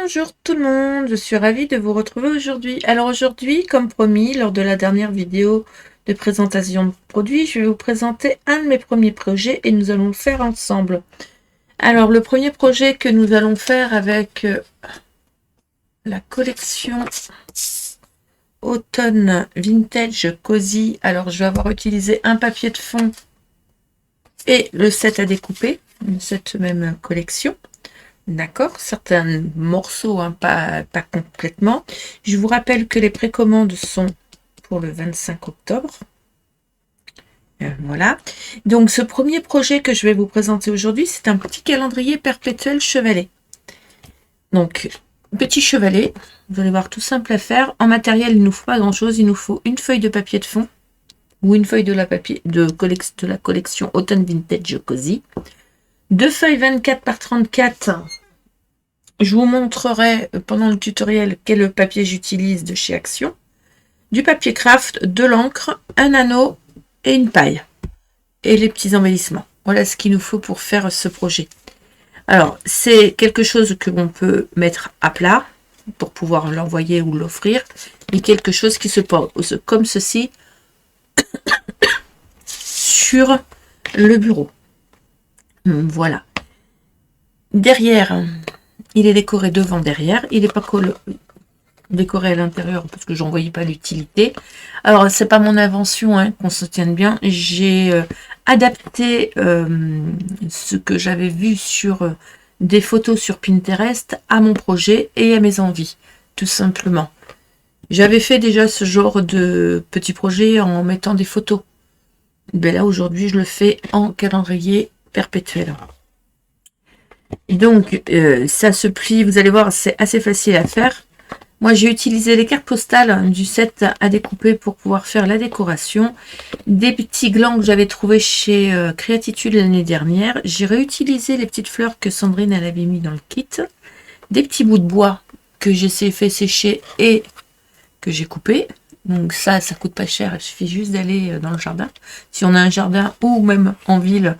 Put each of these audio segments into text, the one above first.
Bonjour tout le monde, je suis ravie de vous retrouver aujourd'hui. Alors aujourd'hui, comme promis, lors de la dernière vidéo de présentation de produits, je vais vous présenter un de mes premiers projets et nous allons le faire ensemble. Alors le premier projet que nous allons faire avec la collection Automne Vintage Cozy. Alors je vais avoir utilisé un papier de fond et le set à découper, cette même collection. D'accord, certains morceaux, hein, pas complètement. Je vous rappelle que les précommandes sont pour le 25 octobre. Voilà. Donc, ce premier projet que je vais vous présenter aujourd'hui, c'est un petit calendrier perpétuel chevalet. Donc, petit chevalet, vous allez voir, tout simple à faire. En matériel, il ne nous faut pas grand-chose. Il nous faut une feuille de papier de fond ou une feuille de la collection Autumn Vintage Cozy. Deux feuilles 24 par 34. Je vous montrerai pendant le tutoriel quel papier j'utilise de chez Action. Du papier craft, de l'encre, un anneau et une paille. Et les petits embellissements. Voilà ce qu'il nous faut pour faire ce projet. Alors, c'est quelque chose que l'on peut mettre à plat pour pouvoir l'envoyer ou l'offrir. Et quelque chose qui se pose comme ceci sur le bureau. Voilà. Derrière, il est décoré devant, derrière. Il n'est pas décoré à l'intérieur parce que j'en voyais pas l'utilité. Alors, c'est pas mon invention, hein, qu'on se tienne bien. J'ai adapté ce que j'avais vu sur des photos sur Pinterest à mon projet et à mes envies, tout simplement. J'avais fait déjà ce genre de petit projet en mettant des photos. Ben là, aujourd'hui, je le fais en calendrier perpétuel. Donc, ça se plie, vous allez voir, c'est assez facile à faire. Moi, j'ai utilisé les cartes postales du set à découper pour pouvoir faire la décoration. Des petits glands que j'avais trouvés chez Créatitude l'année dernière. J'ai réutilisé les petites fleurs que Sandrine elle avait mis dans le kit. Des petits bouts de bois que j'ai fait sécher et que j'ai coupé. Donc ça coûte pas cher. Il suffit juste d'aller dans le jardin. Si on a un jardin ou même en ville,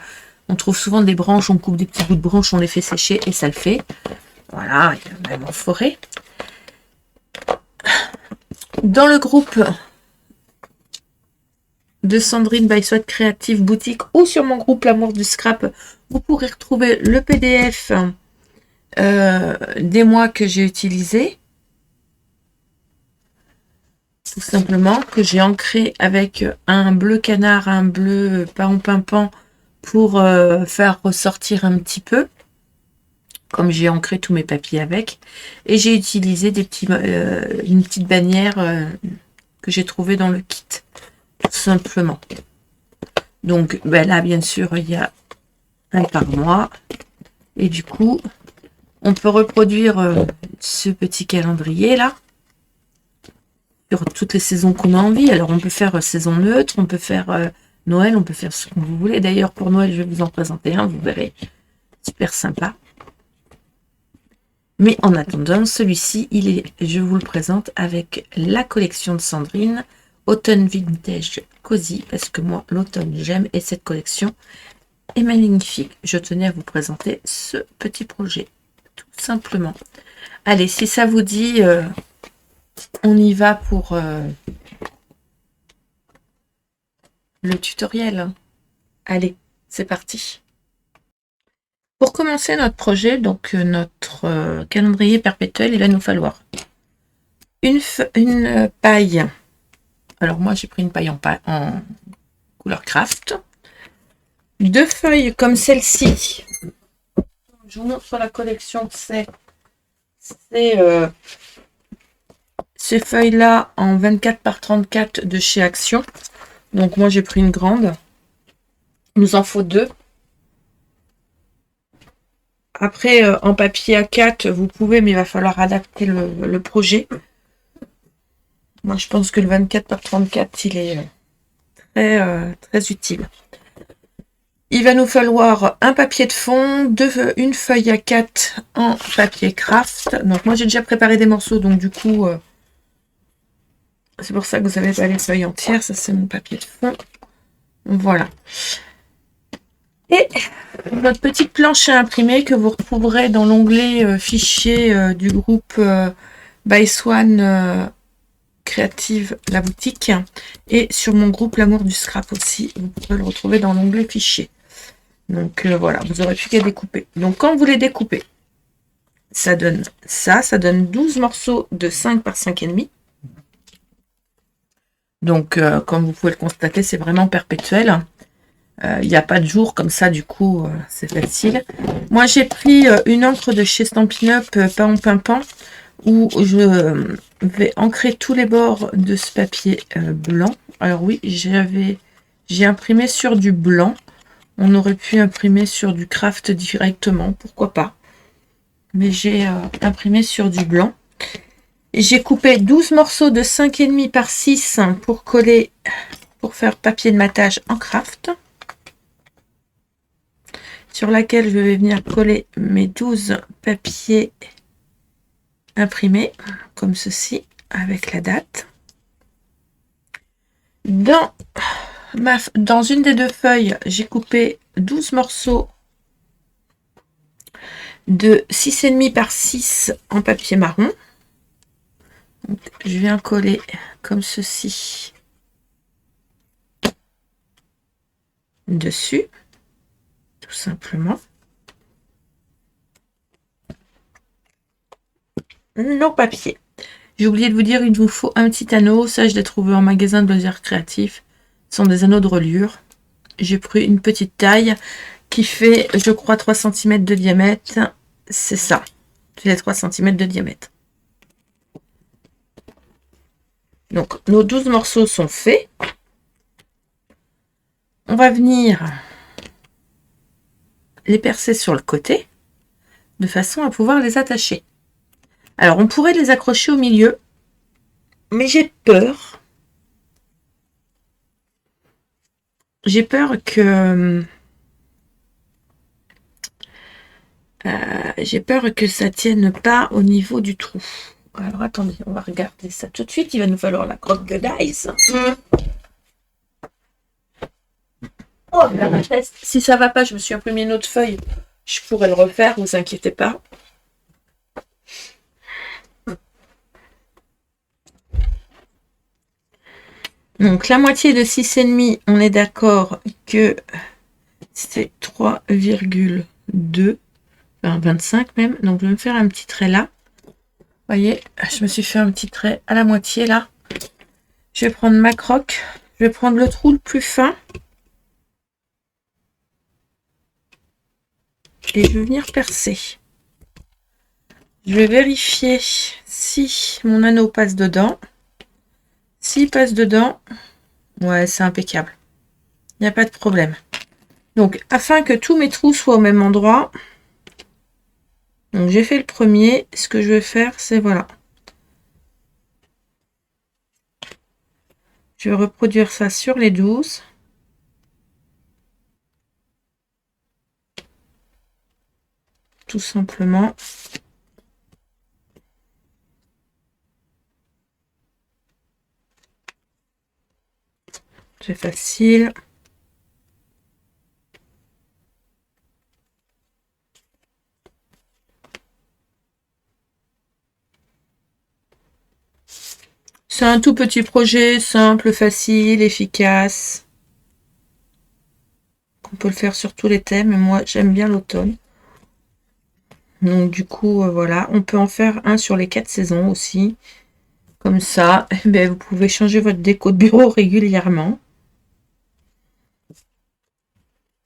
on trouve souvent des branches, on coupe des petits bouts de branches, on les fait sécher et ça le fait. Voilà, il y a même en forêt. Dans le groupe de Sandrine by Swat Creative Boutique ou sur mon groupe L'amour du scrap, vous pourrez retrouver le PDF des mois que j'ai utilisés. Tout simplement, que j'ai ancré avec un bleu canard, un bleu paon pimpant pour faire ressortir un petit peu. Comme j'ai ancré tous mes papiers avec. Et j'ai utilisé une petite bannière que j'ai trouvée dans le kit. Tout simplement. Donc ben là, bien sûr, il y a un par mois. Et du coup, on peut reproduire ce petit calendrier là. Sur toutes les saisons qu'on a envie. Alors, on peut faire saison neutre, on peut faire Noël, on peut faire ce que vous voulez. D'ailleurs, pour Noël, je vais vous en présenter un, vous verrez. Super sympa. Mais en attendant, celui-ci, je vous le présente avec la collection de Sandrine, Automne Vintage Cozy, parce que moi, l'automne, j'aime, et cette collection est magnifique. Je tenais à vous présenter ce petit projet, tout simplement. Allez, si ça vous dit, on y va pour le tutoriel. Allez, c'est parti. Pour commencer notre projet, donc notre calendrier perpétuel, il va nous falloir une paille. Alors moi j'ai pris une paille en couleur craft. Deux feuilles comme celle-ci. Je vous montre sur la collection, c'est ces feuilles-là en 24 par 34 de chez Action. Donc moi j'ai pris une grande. Il nous en faut deux. Après, en papier A4, vous pouvez, mais il va falloir adapter le projet. Moi, je pense que le 24 par 34, il est très utile. Il va nous falloir un papier de fond, une feuille A4 en papier craft. Donc, moi, j'ai déjà préparé des morceaux, donc du coup, c'est pour ça que vous n'avez pas les feuilles entières. Ça, c'est mon papier de fond. Voilà. Et notre petite planche à imprimer que vous retrouverez dans l'onglet fichier du groupe By Swan Créative, la boutique, et sur mon groupe L'amour du scrap aussi. Vous pouvez le retrouver dans l'onglet fichier. Donc voilà, vous aurez plus qu'à découper. Donc quand vous les découpez, ça donne ça, ça donne 12 morceaux de 5 par 5,5. Donc comme vous pouvez le constater, c'est vraiment perpétuel. Il n'y a pas de jour comme ça, du coup, c'est facile. Moi, j'ai pris une encre de chez Stampin' Up, Pain Pimpant, où je vais ancrer tous les bords de ce papier blanc. Alors oui, j'ai imprimé sur du blanc. On aurait pu imprimer sur du craft directement, pourquoi pas. Mais j'ai imprimé sur du blanc. Et j'ai coupé 12 morceaux de 5,5 par 6 pour coller, pour faire papier de matage en craft, sur laquelle je vais venir coller mes 12 papiers imprimés, comme ceci, avec la date. Dans une des deux feuilles, j'ai coupé 12 morceaux de 6,5 par 6 en papier marron. Donc, je viens coller comme ceci dessus, tout simplement. Nos papiers. J'ai oublié de vous dire, il vous faut un petit anneau. Ça, je l'ai trouvé en magasin de loisirs créatifs. Ce sont des anneaux de reliure. J'ai pris une petite taille qui fait, je crois, 3 cm de diamètre. C'est ça. C'est les 3 cm de diamètre. Donc, nos 12 morceaux sont faits. On va venir les percer sur le côté, de façon à pouvoir les attacher. Alors, on pourrait les accrocher au milieu, mais j'ai peur. J'ai peur que... j'ai peur que ça tienne pas au niveau du trou. Alors, attendez, on va regarder ça tout de suite. Il va nous falloir la crotte de dice. Oh, la test. Si ça va pas, je me suis imprimé une autre feuille. Je pourrais le refaire, vous inquiétez pas. Donc, la moitié de 6,5, on est d'accord que c'est 3,2, enfin 25 même. Donc, je vais me faire un petit trait là. Vous voyez, je me suis fait un petit trait à la moitié là. Je vais prendre ma croque. Je vais prendre le trou le plus fin. Et je vais venir percer. Je vais vérifier si mon anneau passe dedans. S'il passe dedans, ouais, c'est impeccable. Il n'y a pas de problème. Donc, afin que tous mes trous soient au même endroit, donc j'ai fait le premier. Ce que je vais faire, c'est voilà. Je vais reproduire ça sur les 12. Tout simplement. C'est facile. C'est un tout petit projet, simple, facile, efficace. On peut le faire sur tous les thèmes, et moi j'aime bien l'automne. Donc du coup, voilà, on peut en faire un sur les 4 saisons aussi. Comme ça, ben, vous pouvez changer votre déco de bureau régulièrement.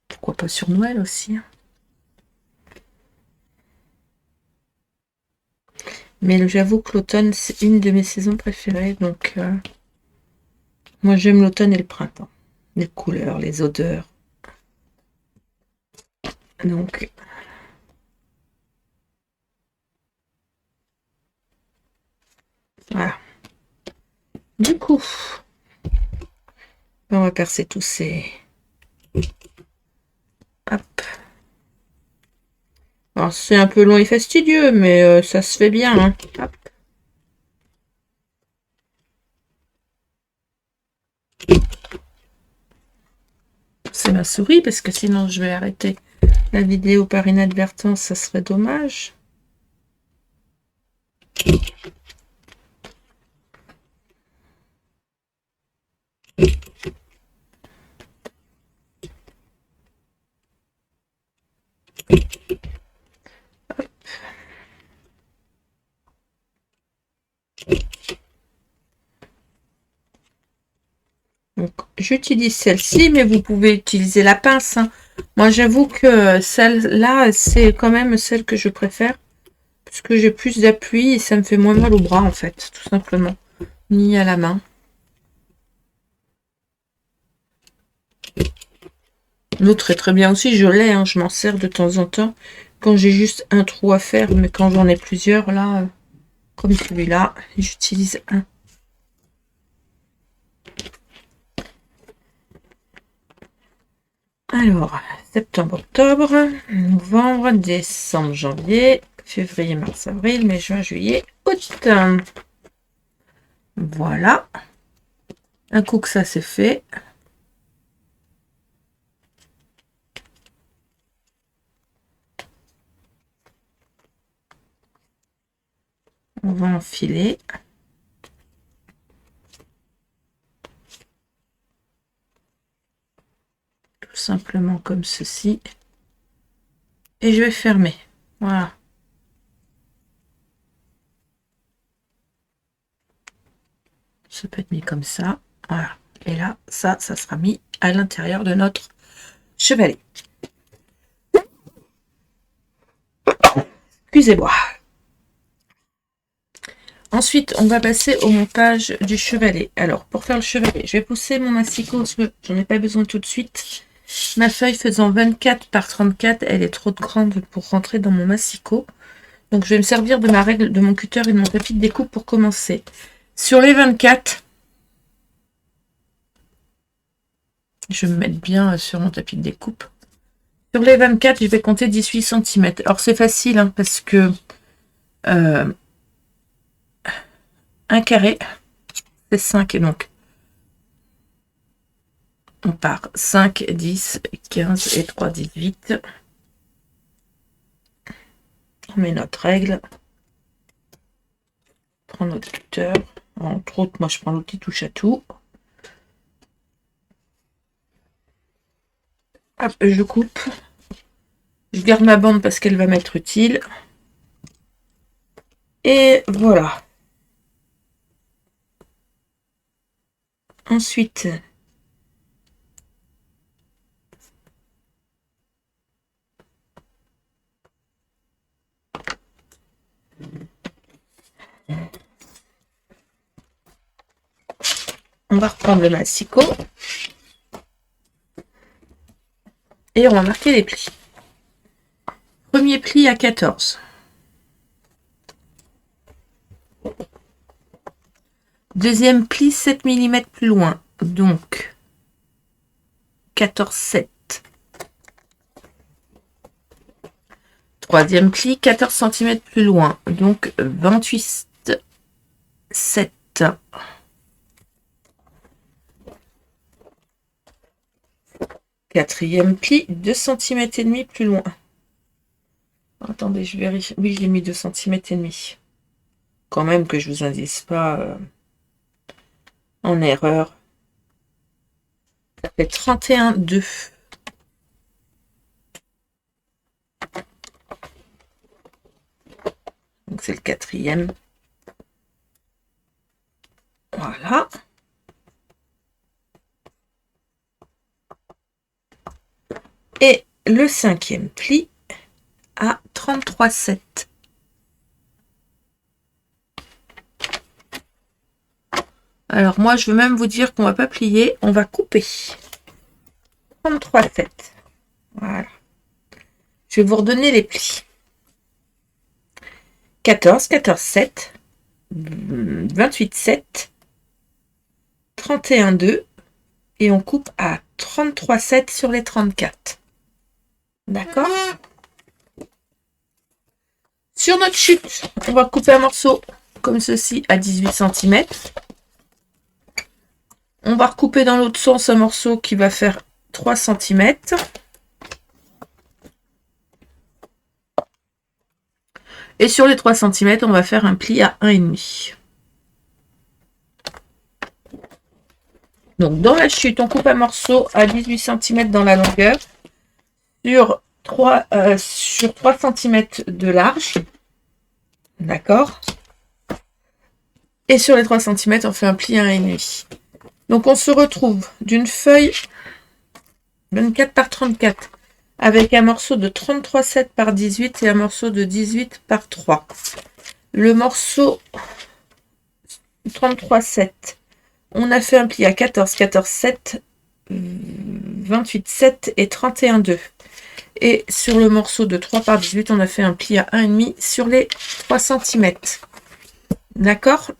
Pourquoi pas sur Noël aussi. Mais j'avoue que l'automne, c'est une de mes saisons préférées. Donc, moi, j'aime l'automne et le printemps. Les couleurs, les odeurs. Donc, voilà. Du coup, on va percer tous ces... Hop. Alors, c'est un peu long et fastidieux, mais ça se fait bien. Hein. Hop. déplacer ma souris parce que sinon je vais arrêter la vidéo par inadvertance, ça serait dommage. J'utilise celle-ci, mais vous pouvez utiliser la pince. Hein. Moi, j'avoue que celle-là, c'est quand même celle que je préfère. Parce que j'ai plus d'appui et ça me fait moins mal au bras, en fait, tout simplement. Ni à la main. L'autre est très bien aussi, je l'ai, hein, je m'en sers de temps en temps. Quand j'ai juste un trou à faire, mais quand j'en ai plusieurs, là, comme celui-là, j'utilise un. Alors, septembre, octobre, novembre, décembre, janvier, février, mars, avril, mai, juin, juillet, août. Voilà. Un coup que ça c'est fait. On va enfiler. Tout simplement comme ceci. Et je vais fermer. Voilà. Ça peut être mis comme ça. Voilà. Et là, ça sera mis à l'intérieur de notre chevalet. Excusez-moi. Ensuite, on va passer au montage du chevalet. Alors, pour faire le chevalet, je vais pousser mon massicot parce que j'en ai pas besoin tout de suite. Ma feuille faisant 24 par 34, elle est trop grande pour rentrer dans mon massicot. Donc, je vais me servir de ma règle, de mon cutter et de mon tapis de découpe pour commencer. Sur les 24, je vais me mettre bien sur mon tapis de découpe. Sur les 24, je vais compter 18 cm. Alors, c'est facile hein, parce que un carré, c'est 5 et donc on part 5, 10, 15 et 3, 18. On met notre règle. On prend notre cutter. Entre autres, moi je prends l'outil touche à tout. Hop, je coupe. Je garde ma bande parce qu'elle va m'être utile. Et voilà. Ensuite, on va reprendre le massicot. Et on va marquer les plis. Premier pli à 14. Deuxième pli 7 mm plus loin. Donc 14, 7. Troisième pli 14 cm plus loin. Donc 28, 7. Quatrième pli 2 cm et demi plus loin. Attendez, je vérifie. Oui, j'ai mis 2 cm et demi. Quand même que je vous indique pas en erreur. Ça fait 31, 2. Donc c'est le quatrième. Voilà. Et le cinquième pli à 33, 7. Alors moi je veux même vous dire qu'on va pas plier, on va couper. 33, 7. Voilà. Je vais vous redonner les plis. 14, 14, 7. 28, 7. 31, 2. Et on coupe à 33, 7 sur les 34. D'accord? Sur notre chute, on va couper un morceau comme ceci à 18 cm. On va recouper dans l'autre sens un morceau qui va faire 3 cm. Et sur les 3 cm, on va faire un pli à 1,5. Donc dans la chute, on coupe un morceau à 18 cm dans la longueur sur 3 cm de large. D'accord. Et sur les 3 cm, on fait un pli à 1,5. Donc on se retrouve d'une feuille 24 par 34 avec un morceau de 33,7 par 18 et un morceau de 18 par 3. Le morceau 33,7, on a fait un pli à 14, 14, 7, 28, 7 et 31,2. Et sur le morceau de 3 par 18, on a fait un pli à 1,5 sur les 3 cm. D'accord?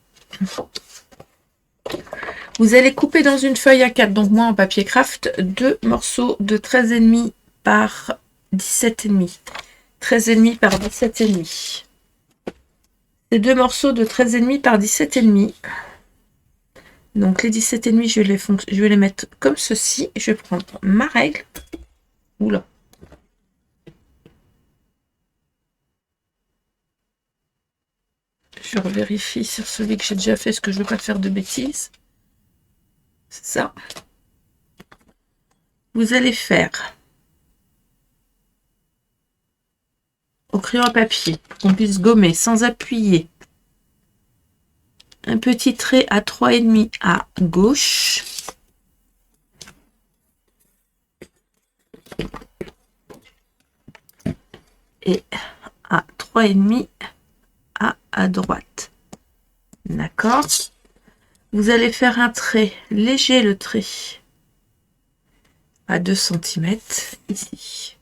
Vous allez couper dans une feuille A4, donc moi en papier craft, deux morceaux de 13,5 par 17,5. 13,5 par 17,5. Ces deux morceaux de 13,5 par 17,5. Donc les 17,5, je vais les mettre comme ceci. Je vais prendre ma règle. Oula. Je revérifie sur celui que j'ai déjà fait, parce que je ne veux pas faire de bêtises. C'est ça. Vous allez faire au crayon à papier, qu'on puisse gommer sans appuyer, un petit trait à 3,5 à gauche. Et à 3,5 à droite. D'accord. Vous allez faire un trait léger, le trait à 2 cm ici.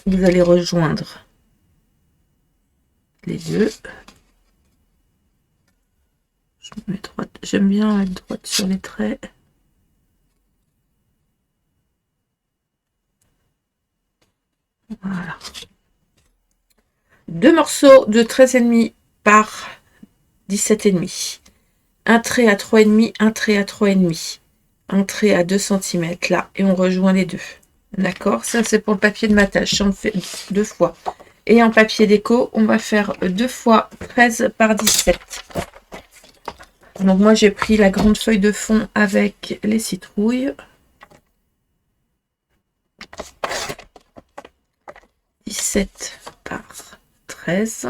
Vous allez rejoindre les deux. Je me mets droite. J'aime bien être droite sur les traits. Voilà. Deux morceaux de 13,5 par 17,5. Un trait à 3,5, un trait à 3,5. Un trait à 2 cm là. Et on rejoint les deux. D'accord? Ça, c'est pour le papier de matage. On le fait 2 fois. Et en papier déco, on va faire 2 fois 13 par 17. Donc moi, j'ai pris la grande feuille de fond avec les citrouilles. 17 par 13.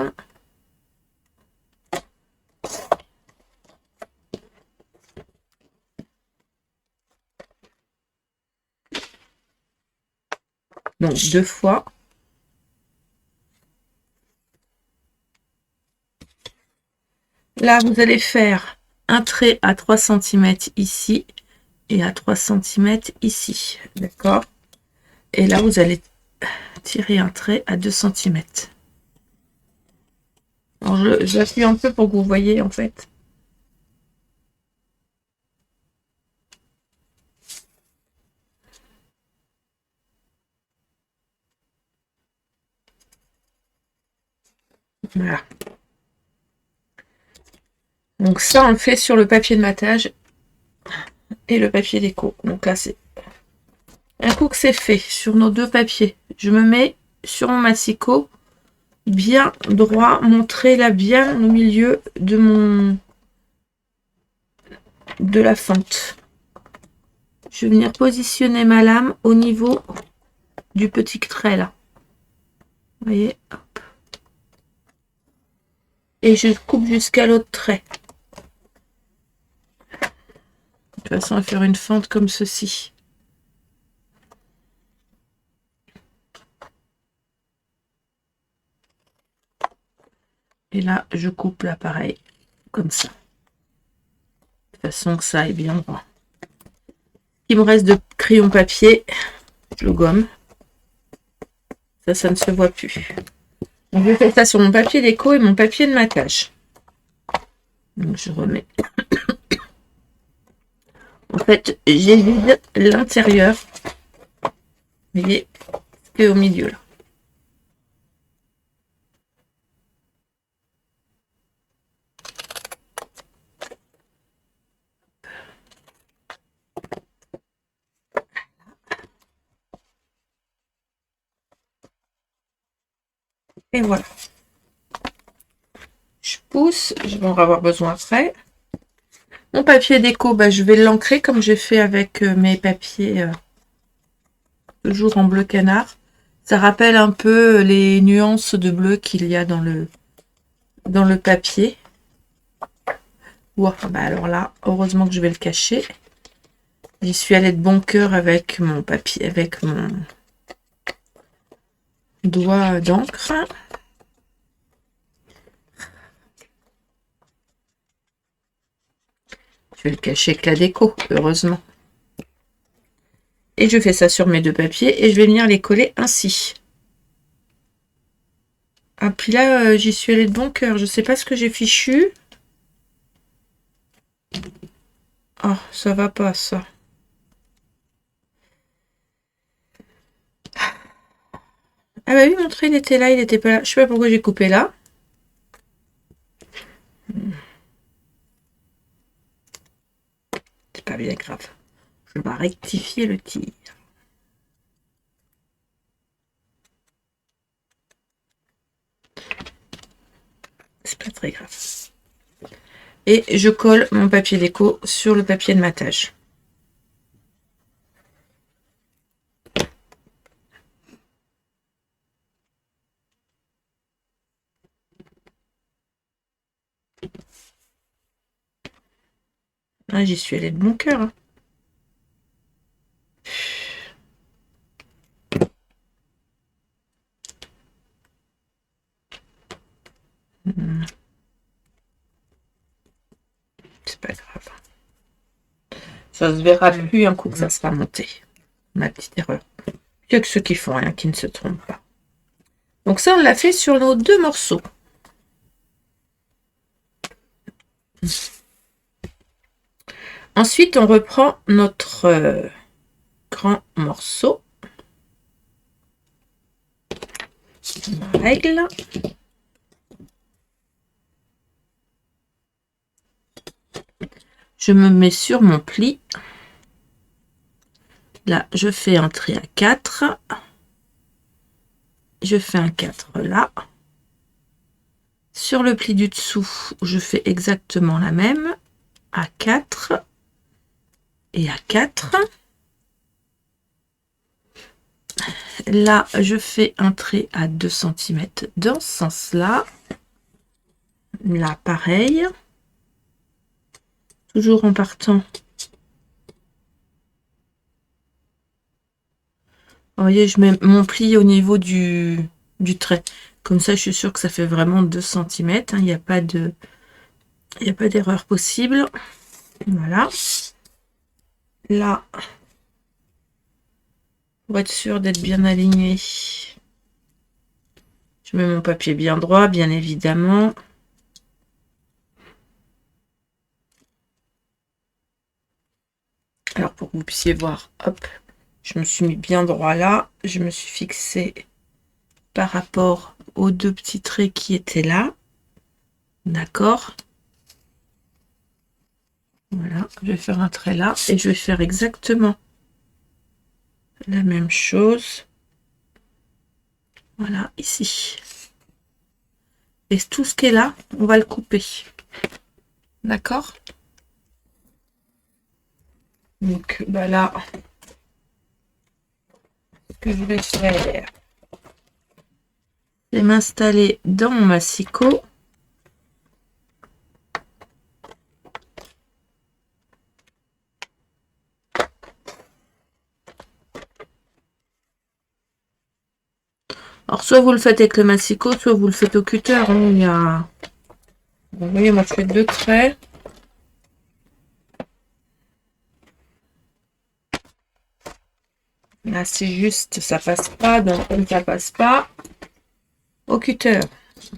Donc 2 fois. Là, vous allez faire un trait à 3 cm ici et à 3 cm ici. D'accord? Et là, vous allez tirer un trait à 2 cm. Alors, j'appuie un peu pour que vous voyez, en fait. Voilà. Donc ça, on le fait sur le papier de matage et le papier déco. Donc là, c'est un coup que c'est fait sur nos deux papiers. Je me mets sur mon massicot bien droit, mon trait là bien au milieu de la fente. Je vais venir positionner ma lame au niveau du petit trait là. Vous voyez, hop. Et je coupe jusqu'à l'autre trait. De toute façon, on va faire une fente comme ceci. Et là, je coupe là pareil, comme ça. De façon que ça aille bien droit. Il me reste de crayon papier. Je le gomme. Ça ne se voit plus. Donc, je fais ça sur mon papier déco et mon papier de matage. Donc, je remets. En fait, j'évite l'intérieur. Vous voyez, c'est au milieu là. Et voilà. Je pousse, je vais en avoir besoin après. Mon papier déco, bah, je vais l'ancrer comme j'ai fait avec mes papiers toujours en bleu canard. Ça rappelle un peu les nuances de bleu qu'il y a dans le papier. Wow, bah alors là, heureusement que je vais le cacher. J'y suis allée de bon cœur avec mon papier, avec mon doigt d'encre. Je vais le cacher avec la déco, heureusement. Et je fais ça sur mes deux papiers et je vais venir les coller ainsi. Ah, puis là, j'y suis allée de bon cœur. Je sais pas ce que j'ai fichu. Oh, ça va pas, ça. Ah bah oui, mon trait, il était là, il était pas là. Je sais pas pourquoi j'ai coupé là. C'est pas bien grave. Je vais rectifier le tir. C'est pas très grave. Et je colle mon papier déco sur le papier de matage. Ah, j'y suis allée de bon cœur. Hein. C'est pas grave. Ça se verra plus un coup que ça sera monté. Ma petite erreur. Il n'y a que ceux qui font rien qui ne se trompent pas. Donc ça, on l'a fait sur nos deux morceaux. Ensuite, on reprend notre grand morceau. On règle. Je me mets sur mon pli. Là, je fais un trait à 4. Je fais un 4 là. Sur le pli du dessous, je fais exactement la même. À 4 et à 4. Là, je fais un trait à 2 cm dans ce sens-là. Là, pareil. Toujours en partant. Vous voyez, je mets mon pli au niveau du trait. Comme ça, je suis sûre que ça fait vraiment 2 cm. Hein, il n'y a pas d'erreur possible. Voilà. Là, pour être sûr d'être bien aligné, je mets mon papier bien droit, bien évidemment. Alors, pour que vous puissiez voir, hop, je me suis mis bien droit là. Je me suis fixé par rapport aux deux petits traits qui étaient là. D'accord. Voilà, je vais faire un trait là et je vais faire exactement la même chose. Voilà, ici. Et tout ce qui est là, on va le couper. D'accord? Donc, bah là, ce que je vais faire, c'est m'installer dans mon massicot. Alors, soit vous le faites avec le massicot, soit vous le faites au cutter. Hein. Il y a... Vous voyez, moi, je fais 2 traits. Là, c'est juste, ça passe pas. Donc, comme ça passe pas, au cutter.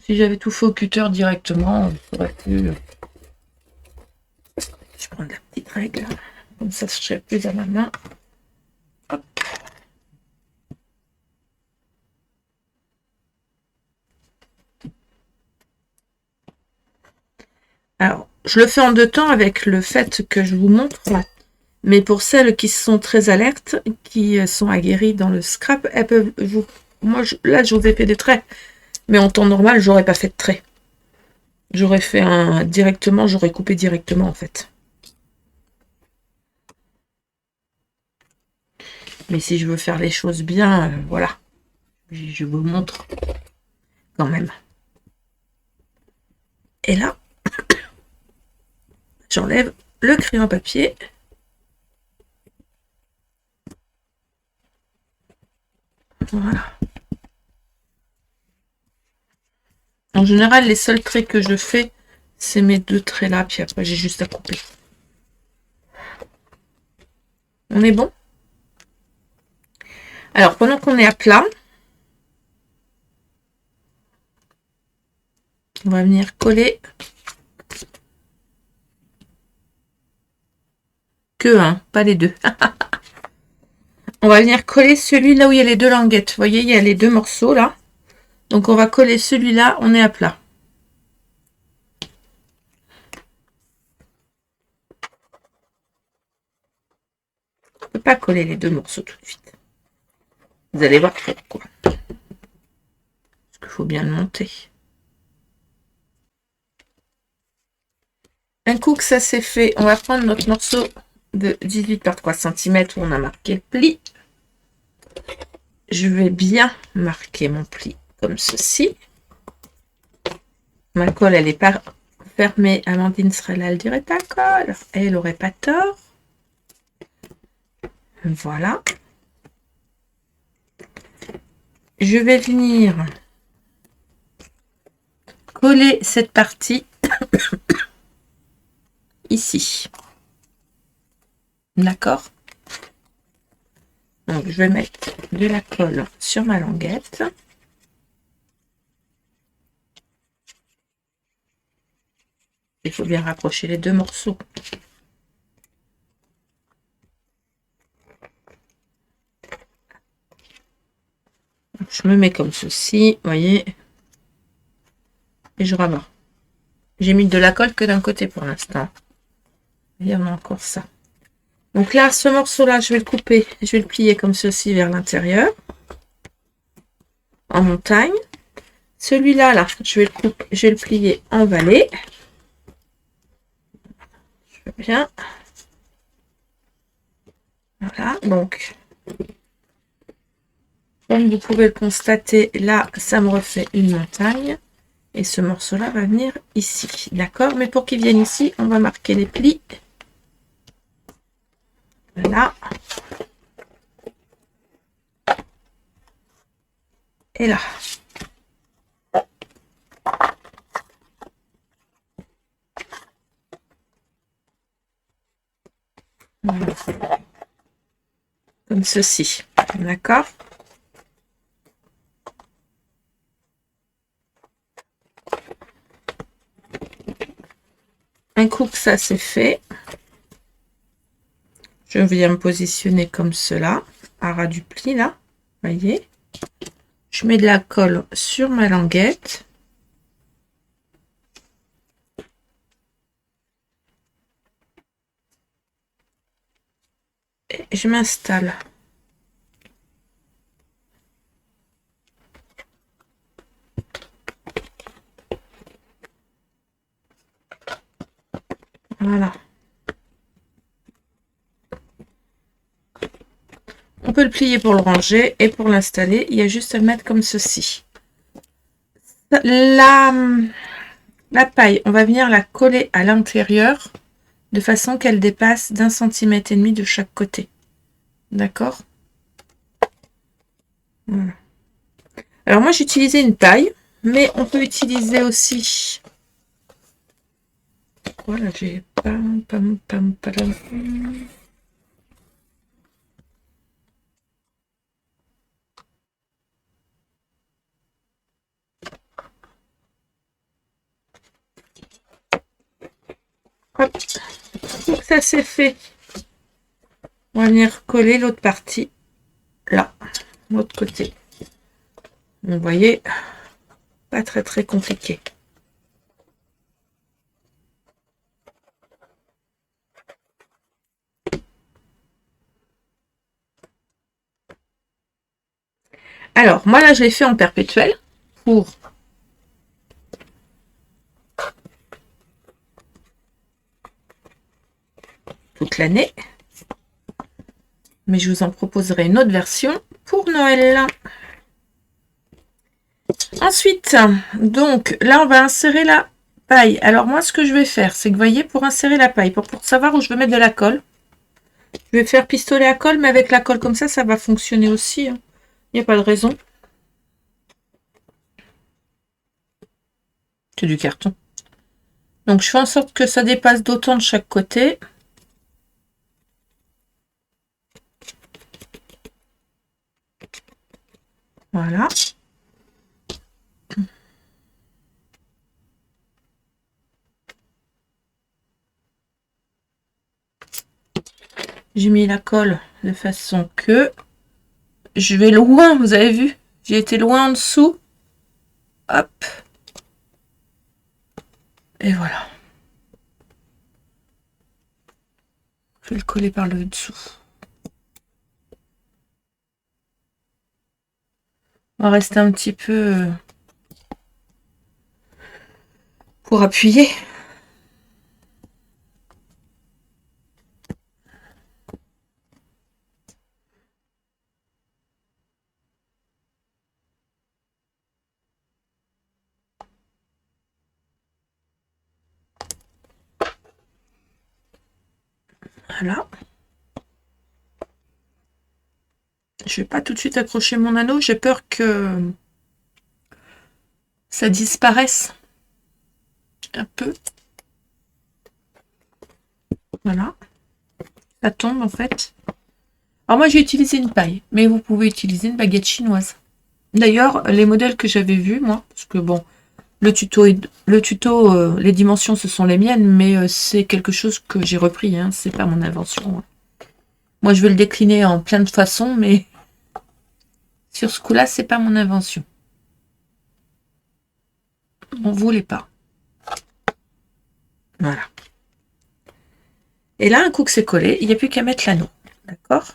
Si j'avais tout fait au cutter directement, ça aurait pu... Je prends de la petite règle. Comme ça, je serait plus à ma main. Hop. Alors, je le fais en 2 temps avec le fait que je vous montre. Mais pour celles qui sont très alertes, qui sont aguerries dans le scrap, elles peuvent vous... Moi, là, je vous ai fait des traits. Mais en temps normal, j'aurais pas fait de trait. J'aurais fait un directement, j'aurais coupé directement en fait. Mais si je veux faire les choses bien, voilà. Je vous montre quand même. Et là, j'enlève le crayon papier. Voilà. En général, les seuls traits que je fais, c'est mes 2 traits là, puis après j'ai juste à couper. On est bon? Alors, pendant qu'on est à plat, on va venir coller que un, pas les deux. On va venir coller celui là où il y a les 2 languettes. Vous voyez, il y a les 2 morceaux là. Donc on va coller celui-là, on est à plat. On ne peut pas coller les 2 morceaux tout de suite. Vous allez voir pourquoi. Parce qu'il faut bien le monter. Un coup que ça c'est fait, on va prendre notre morceau de 18 par 3 cm où on a marqué le pli. Je vais bien marquer mon pli comme ceci. Ma colle, elle n'est pas fermée. Amandine serait là, elle dirait ta colle. Elle n'aurait pas tort. Voilà. Je vais venir coller cette partie ici. D'accord? Donc, je vais mettre de la colle sur ma languette. Il faut bien rapprocher les 2 morceaux. Je me mets comme ceci, vous voyez, et je rabats. J'ai mis de la colle que d'un côté pour l'instant. Et on a encore ça. Donc là, ce morceau-là, je vais le couper, je vais le plier comme ceci vers l'intérieur, en montagne. Celui-là, là, je vais le couper, je vais le plier en vallée. Je veux bien. Voilà, donc, comme vous pouvez le constater, là, ça me refait une montagne. Et ce morceau-là va venir ici. D'accord? Mais pour qu'il vienne ici, on va marquer les plis. Là. Et là. Voilà. Comme ceci. D'accord? Un coup que ça c'est fait, je viens me positionner comme cela, à ras du pli là, voyez. Je mets de la colle sur ma languette. Et je m'installe. Voilà. On peut le plier pour le ranger et pour l'installer, il y a juste à le mettre comme ceci. La paille, on va venir la coller à l'intérieur de façon qu'elle dépasse d'1,5 cm de chaque côté. D'accord? Voilà. Alors moi j'ai utilisé une paille, mais on peut utiliser aussi... Voilà, j'ai... Hop, donc ça c'est fait. On va venir coller l'autre partie là, l'autre côté. Vous voyez, pas très compliqué. Alors, moi là je l'ai fait en perpétuel pour toute l'année. Mais je vous en proposerai une autre version pour Noël. Ensuite, donc là, on va insérer la paille. Alors moi, ce que je vais faire, c'est que, vous voyez, pour insérer la paille, pour savoir où je veux mettre de la colle, je vais faire pistolet à colle, mais avec la colle comme ça va fonctionner aussi. Il n'y a pas de raison. C'est du carton. Donc, je fais en sorte que ça dépasse d'autant de chaque côté. Voilà. J'ai mis la colle de façon que je vais loin, vous avez vu? J'ai été loin en dessous. Hop. Et voilà. Je vais le coller par le dessous. On va rester un petit peu pour appuyer. Voilà. Je vais pas tout de suite accrocher mon anneau. J'ai peur que ça disparaisse un peu. Voilà. Ça tombe en fait. Alors moi j'ai utilisé une paille, mais vous pouvez utiliser une baguette chinoise. D'ailleurs, les modèles que j'avais vus, moi, parce que bon, le tuto, les dimensions ce sont les miennes, mais c'est quelque chose que j'ai repris, hein, c'est pas mon invention. Hein. Moi je vais le décliner en plein de façons, mais sur ce coup-là, c'est pas mon invention. On voulait pas. Voilà. Et là, un coup que c'est collé, il n'y a plus qu'à mettre l'anneau. D'accord?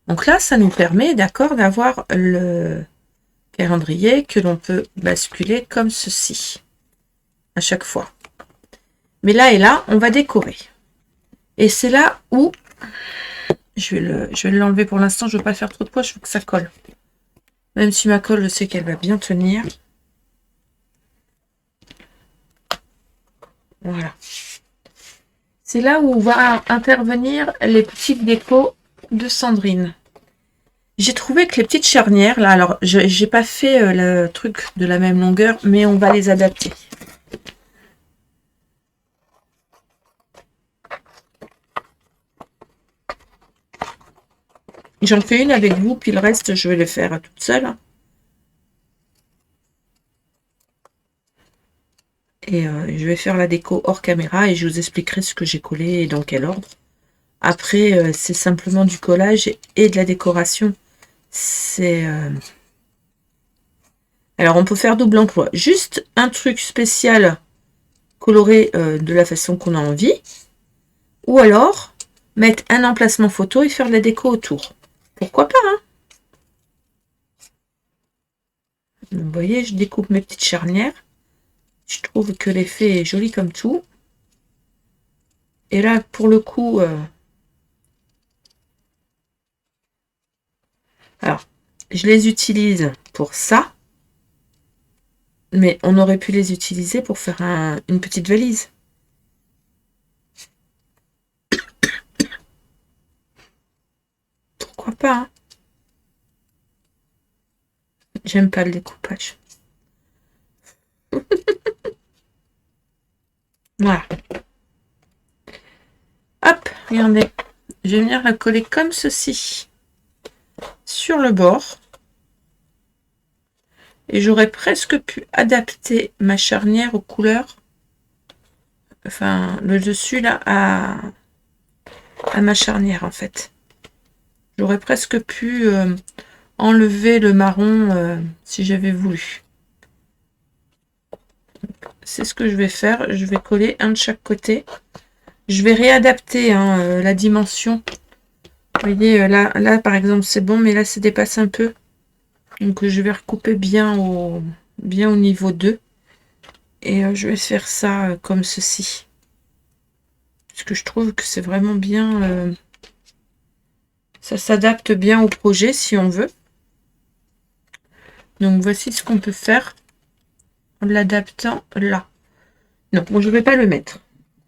Donc là, ça nous permet, d'accord, d'avoir le calendrier que l'on peut basculer comme ceci. À chaque fois. Mais là et là, on va décorer. Et c'est là où je vais l'enlever pour l'instant. Je ne veux pas faire trop de poids, je veux que ça colle. Même si ma colle, je sais qu'elle va bien tenir. Voilà. C'est là où va intervenir les petites décos de Sandrine. J'ai trouvé que les petites charnières, là, alors j'ai pas fait le truc de la même longueur, mais on va les adapter. J'en fais une avec vous, puis le reste, je vais le faire toute seule. Et je vais faire la déco hors caméra et je vous expliquerai ce que j'ai collé et dans quel ordre. Après, c'est simplement du collage et de la décoration. C'est... Alors, on peut faire double emploi. Juste un truc spécial coloré de la façon qu'on a envie. Ou alors, mettre un emplacement photo et faire de la déco autour. Pourquoi pas, hein? Vous voyez, je découpe mes petites charnières. Je trouve que l'effet est joli comme tout. Et là, pour le coup... alors, je les utilise pour ça. Mais on aurait pu les utiliser pour faire une petite valise. Pourquoi pas, hein? J'aime pas le découpage. Voilà. Hop, regardez. Je vais venir la coller comme ceci. Sur le bord. Et j'aurais presque pu adapter ma charnière aux couleurs. Enfin, le dessus là à ma charnière en fait. J'aurais presque pu enlever le marron si j'avais voulu. C'est ce que je vais faire. Je vais coller un de chaque côté. Je vais réadapter hein, la dimension. Vous voyez, là par exemple, c'est bon, mais là, ça dépasse un peu. Donc, je vais recouper bien au niveau 2. Et je vais faire ça comme ceci. Parce que je trouve que c'est vraiment bien... ça s'adapte bien au projet si on veut. Donc voici ce qu'on peut faire en l'adaptant là. Non, bon, je ne vais pas le mettre.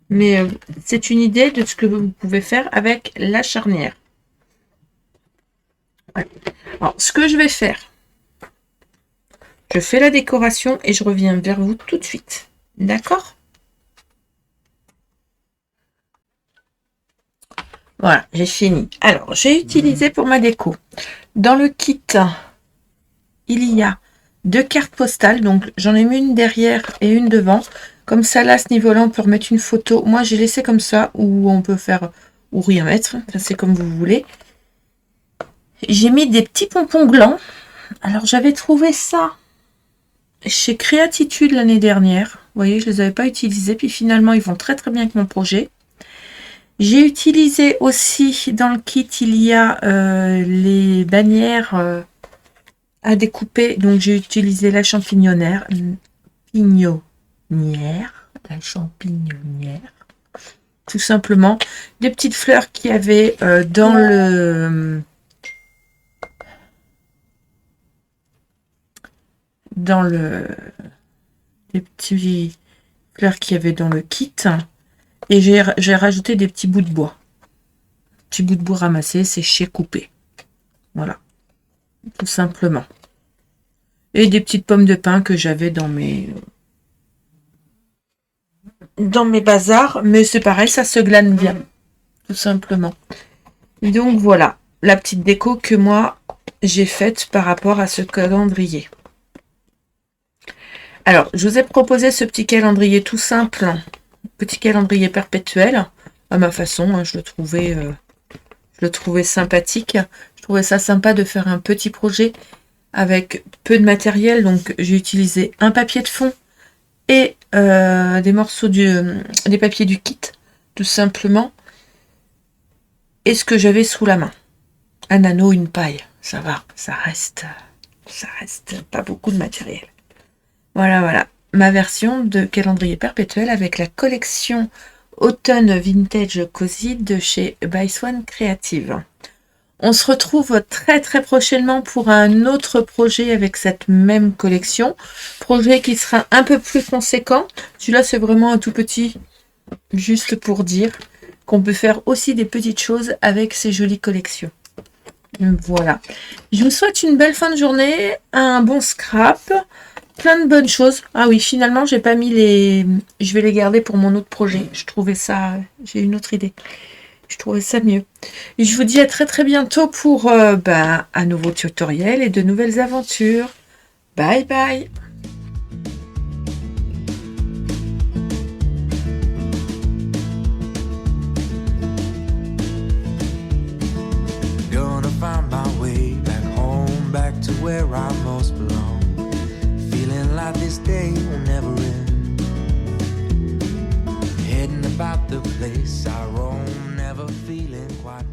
Mais c'est une idée de ce que vous pouvez faire avec la charnière. Ouais. Alors, ce que je vais faire, je fais la décoration et je reviens vers vous tout de suite. D'accord? Voilà, j'ai fini. Alors, j'ai utilisé pour ma déco. Dans le kit, il y a 2 cartes postales. Donc, j'en ai mis une derrière et une devant. Comme ça, là, à ce niveau-là, on peut remettre une photo. Moi, j'ai laissé comme ça, ou on peut faire, ou rien mettre. Ça, c'est comme vous voulez. J'ai mis des petits pompons glands. Alors, j'avais trouvé ça chez Créatitude l'année dernière. Vous voyez, je ne les avais pas utilisés. Puis finalement, ils vont très très bien avec mon projet. J'ai utilisé aussi, dans le kit, il y a les bannières à découper. Donc, j'ai utilisé la champignonnière. La champignonnière. Tout simplement. Des petites fleurs qu'il y avait dans le... les petits fleurs qu'il y avait dans le kit. Et j'ai rajouté des petits bouts de bois. Petits bouts de bois ramassés, séchés, coupés. Voilà. Tout simplement. Et des petites pommes de pin que j'avais dans mes bazars. Mais c'est pareil, ça se glane bien. Tout simplement. Donc voilà. La petite déco que moi, j'ai faite par rapport à ce calendrier. Alors, je vous ai proposé ce petit calendrier tout simple. Petit calendrier perpétuel. À ma façon, hein, je le trouvais sympathique. Je trouvais ça sympa de faire un petit projet avec peu de matériel. Donc, j'ai utilisé un papier de fond et des morceaux des papiers du kit, tout simplement. Et ce que j'avais sous la main. Un anneau, une paille. Ça va, ça reste pas beaucoup de matériel. Voilà, voilà. Ma version de calendrier perpétuel avec la collection Automne Vintage Cozy de chez By Swan Creative. On se retrouve très très prochainement pour un autre projet avec cette même collection. Projet qui sera un peu plus conséquent. Celui-là, c'est vraiment un tout petit, juste pour dire qu'on peut faire aussi des petites choses avec ces jolies collections. Voilà. Je vous souhaite une belle fin de journée, un bon scrap, plein de bonnes choses. Ah oui, finalement, j'ai pas mis les... Je vais les garder pour mon autre projet. Je trouvais ça... J'ai une autre idée. Je trouvais ça mieux. Et je vous dis à très très bientôt pour un nouveau tutoriel et de nouvelles aventures. Bye bye. Gonna find my way back home, back to where I most belong. Feeling like this day will never end. Heading about the place I roam, never feeling quite